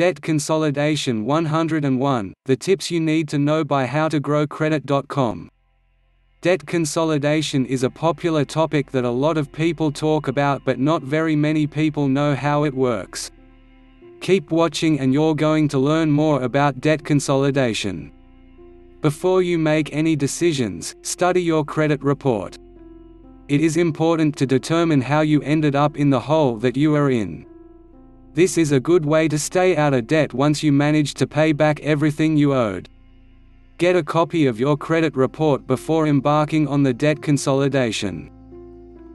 Debt Consolidation 101, the tips you need to know by howtogrowcredit.com. Debt consolidation is a popular topic that a lot of people talk about, but not very many people know how it works. Keep watching and you're going to learn more about debt consolidation. Before you make any decisions, study your credit report. It is important to determine how you ended up in the hole that you are in. This is a good way to stay out of debt once you manage to pay back everything you owed. Get a copy of your credit report before embarking on the debt consolidation.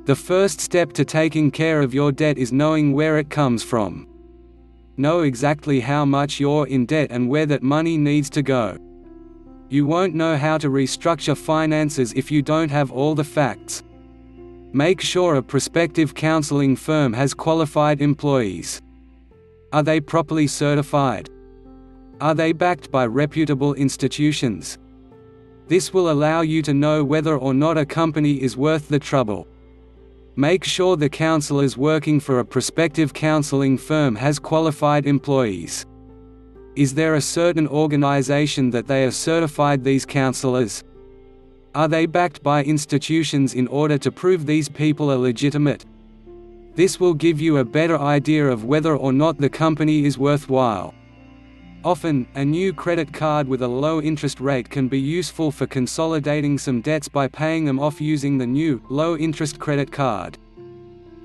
The first step to taking care of your debt is knowing where it comes from. Know exactly how much you're in debt and where that money needs to go. You won't know how to restructure finances if you don't have all the facts. Make sure a prospective counseling firm has qualified employees. Are they properly certified? Are they backed by reputable institutions? This will allow you to know whether or not a company is worth the trouble. Make sure the counselors working for a prospective counseling firm has qualified employees. Is there a certain organization that they are certified these counselors? Are they backed by institutions in order to prove these people are legitimate? This will give you a better idea of whether or not the company is worthwhile. Often, a new credit card with a low interest rate can be useful for consolidating some debts by paying them off using the new, low-interest credit card.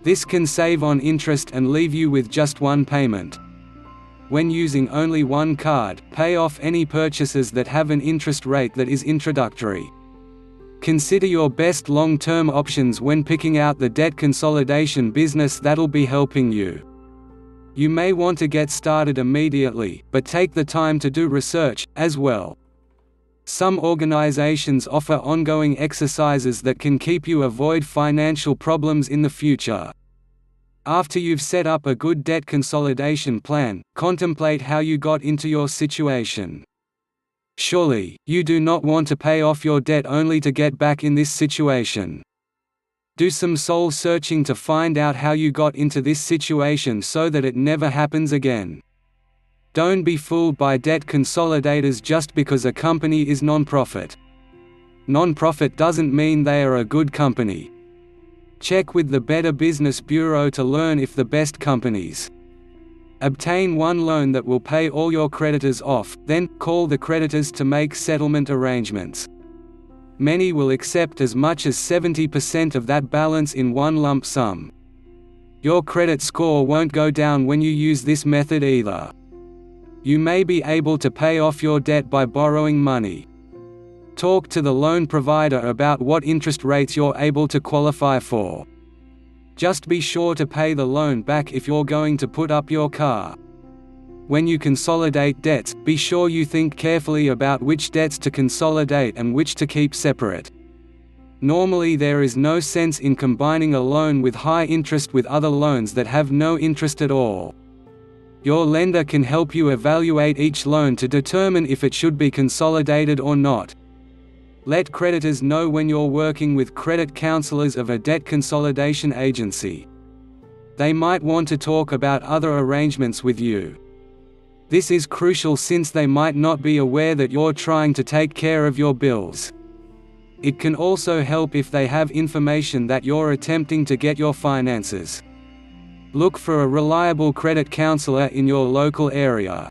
This can save on interest and leave you with just one payment. When using only one card, pay off any purchases that have an interest rate that is introductory. Consider your best long-term options when picking out the debt consolidation business that'll be helping you. You may want to get started immediately, but take the time to do research, as well. Some organizations offer ongoing exercises that can keep you avoid financial problems in the future. After you've set up a good debt consolidation plan, contemplate how you got into your situation. Surely, you do not want to pay off your debt only to get back in this situation. Do some soul searching to find out how you got into this situation so that it never happens again. Don't be fooled by debt consolidators just because a company is non-profit. Non-profit doesn't mean they are a good company. Check with the Better Business Bureau to learn if the best companies. Obtain one loan that will pay all your creditors off, then call the creditors to make settlement arrangements. Many will accept as much as 70% of that balance in one lump sum. Your credit score won't go down when you use this method either. You may be able to pay off your debt by borrowing money. Talk to the loan provider about what interest rates you're able to qualify for. Just be sure to pay the loan back if you're going to put up your car. When you consolidate debts, be sure you think carefully about which debts to consolidate and which to keep separate. Normally there is no sense in combining a loan with high interest with other loans that have no interest at all. Your lender can help you evaluate each loan to determine if it should be consolidated or not. Let creditors know when you're working with credit counselors of a debt consolidation agency. They might want to talk about other arrangements with you. This is crucial since they might not be aware that you're trying to take care of your bills. It can also help if they have information that you're attempting to get your finances. Look for a reliable credit counselor in your local area.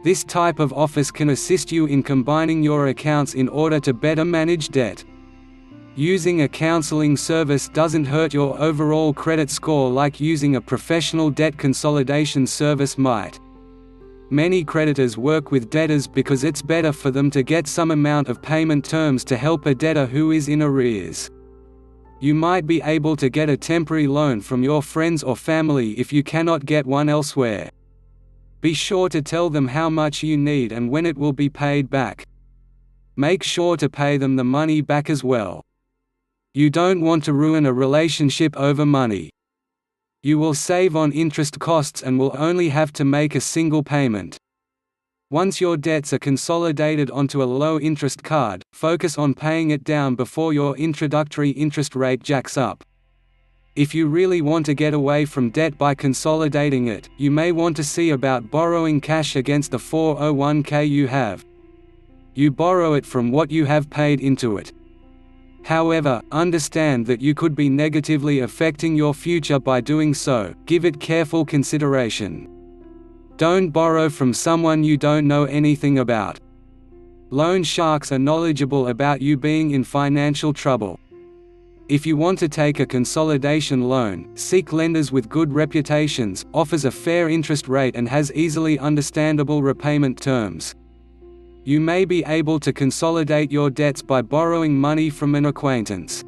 This type of office can assist you in combining your accounts in order to better manage debt. Using a counseling service doesn't hurt your overall credit score like using a professional debt consolidation service might. Many creditors work with debtors because it's better for them to get some amount of payment terms to help a debtor who is in arrears. You might be able to get a temporary loan from your friends or family if you cannot get one elsewhere. Be sure to tell them how much you need and when it will be paid back. Make sure to pay them the money back as well. You don't want to ruin a relationship over money. You will save on interest costs and will only have to make a single payment. Once your debts are consolidated onto a low-interest card, focus on paying it down before your introductory interest rate jacks up. If you really want to get away from debt by consolidating it, you may want to see about borrowing cash against the 401k you have. You borrow it from what you have paid into it. However, understand that you could be negatively affecting your future by doing so. Give it careful consideration. Don't borrow from someone you don't know anything about. Loan sharks are knowledgeable about you being in financial trouble. If you want to take a consolidation loan, seek lenders with good reputations, offers a fair interest rate and has easily understandable repayment terms. You may be able to consolidate your debts by borrowing money from an acquaintance.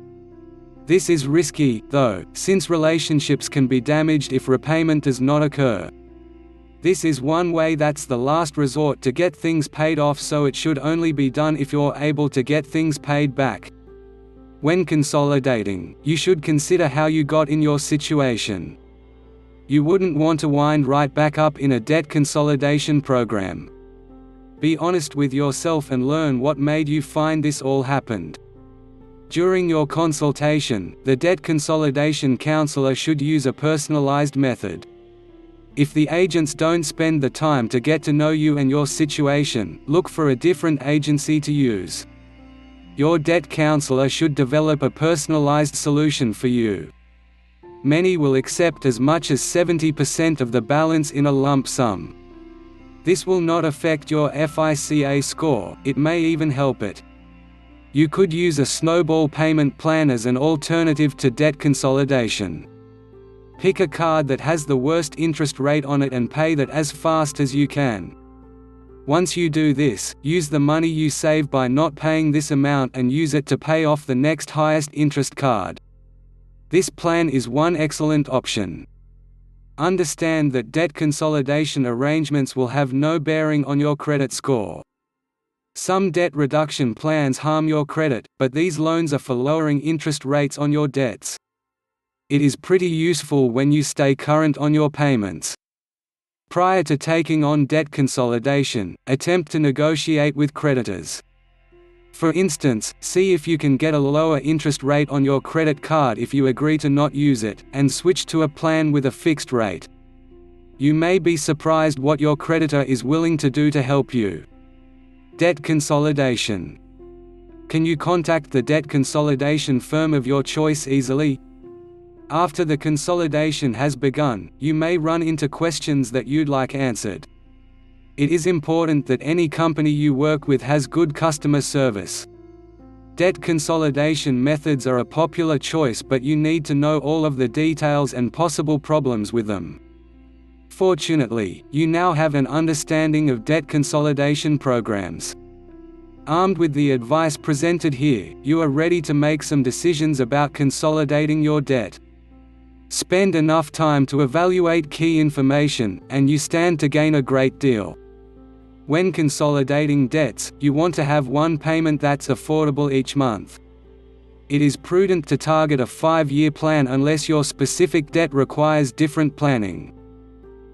This is risky, though, since relationships can be damaged if repayment does not occur. This is one way that's the last resort to get things paid off, so it should only be done if you're able to get things paid back. When consolidating, you should consider how you got in your situation. You wouldn't want to wind right back up in a debt consolidation program. Be honest with yourself and learn what made you find this all happened. During your consultation, the debt consolidation counselor should use a personalized method. If the agents don't spend the time to get to know you and your situation, look for a different agency to use. Your debt counselor should develop a personalized solution for you. Many will accept as much as 70% of the balance in a lump sum. This will not affect your FICA score, it may even help it. You could use a snowball payment plan as an alternative to debt consolidation. Pick a card that has the worst interest rate on it and pay that as fast as you can. Once you do this, use the money you save by not paying this amount and use it to pay off the next highest interest card. This plan is one excellent option. Understand that debt consolidation arrangements will have no bearing on your credit score. Some debt reduction plans harm your credit, but these loans are for lowering interest rates on your debts. It is pretty useful when you stay current on your payments. Prior to taking on debt consolidation, attempt to negotiate with creditors. For instance, see if you can get a lower interest rate on your credit card if you agree to not use it, and switch to a plan with a fixed rate. You may be surprised what your creditor is willing to do to help you. Debt consolidation. Can you contact the debt consolidation firm of your choice easily? After the consolidation has begun, you may run into questions that you'd like answered. It is important that any company you work with has good customer service. Debt consolidation methods are a popular choice, but you need to know all of the details and possible problems with them. Fortunately, you now have an understanding of debt consolidation programs. Armed with the advice presented here, you are ready to make some decisions about consolidating your debt. Spend enough time to evaluate key information, and you stand to gain a great deal. When consolidating debts, you want to have one payment that's affordable each month. It is prudent to target a 5-year plan unless your specific debt requires different planning.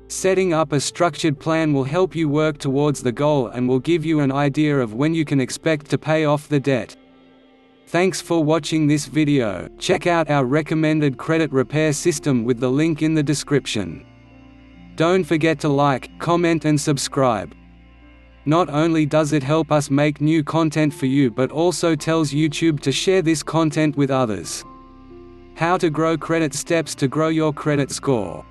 Setting up a structured plan will help you work towards the goal and will give you an idea of when you can expect to pay off the debt. Thanks for watching this video. Check out our recommended credit repair system with the link in the description. Don't forget to like, comment and subscribe. Not only does it help us make new content for you, but also tells YouTube to share this content with others. How to grow credit: steps to grow your credit score.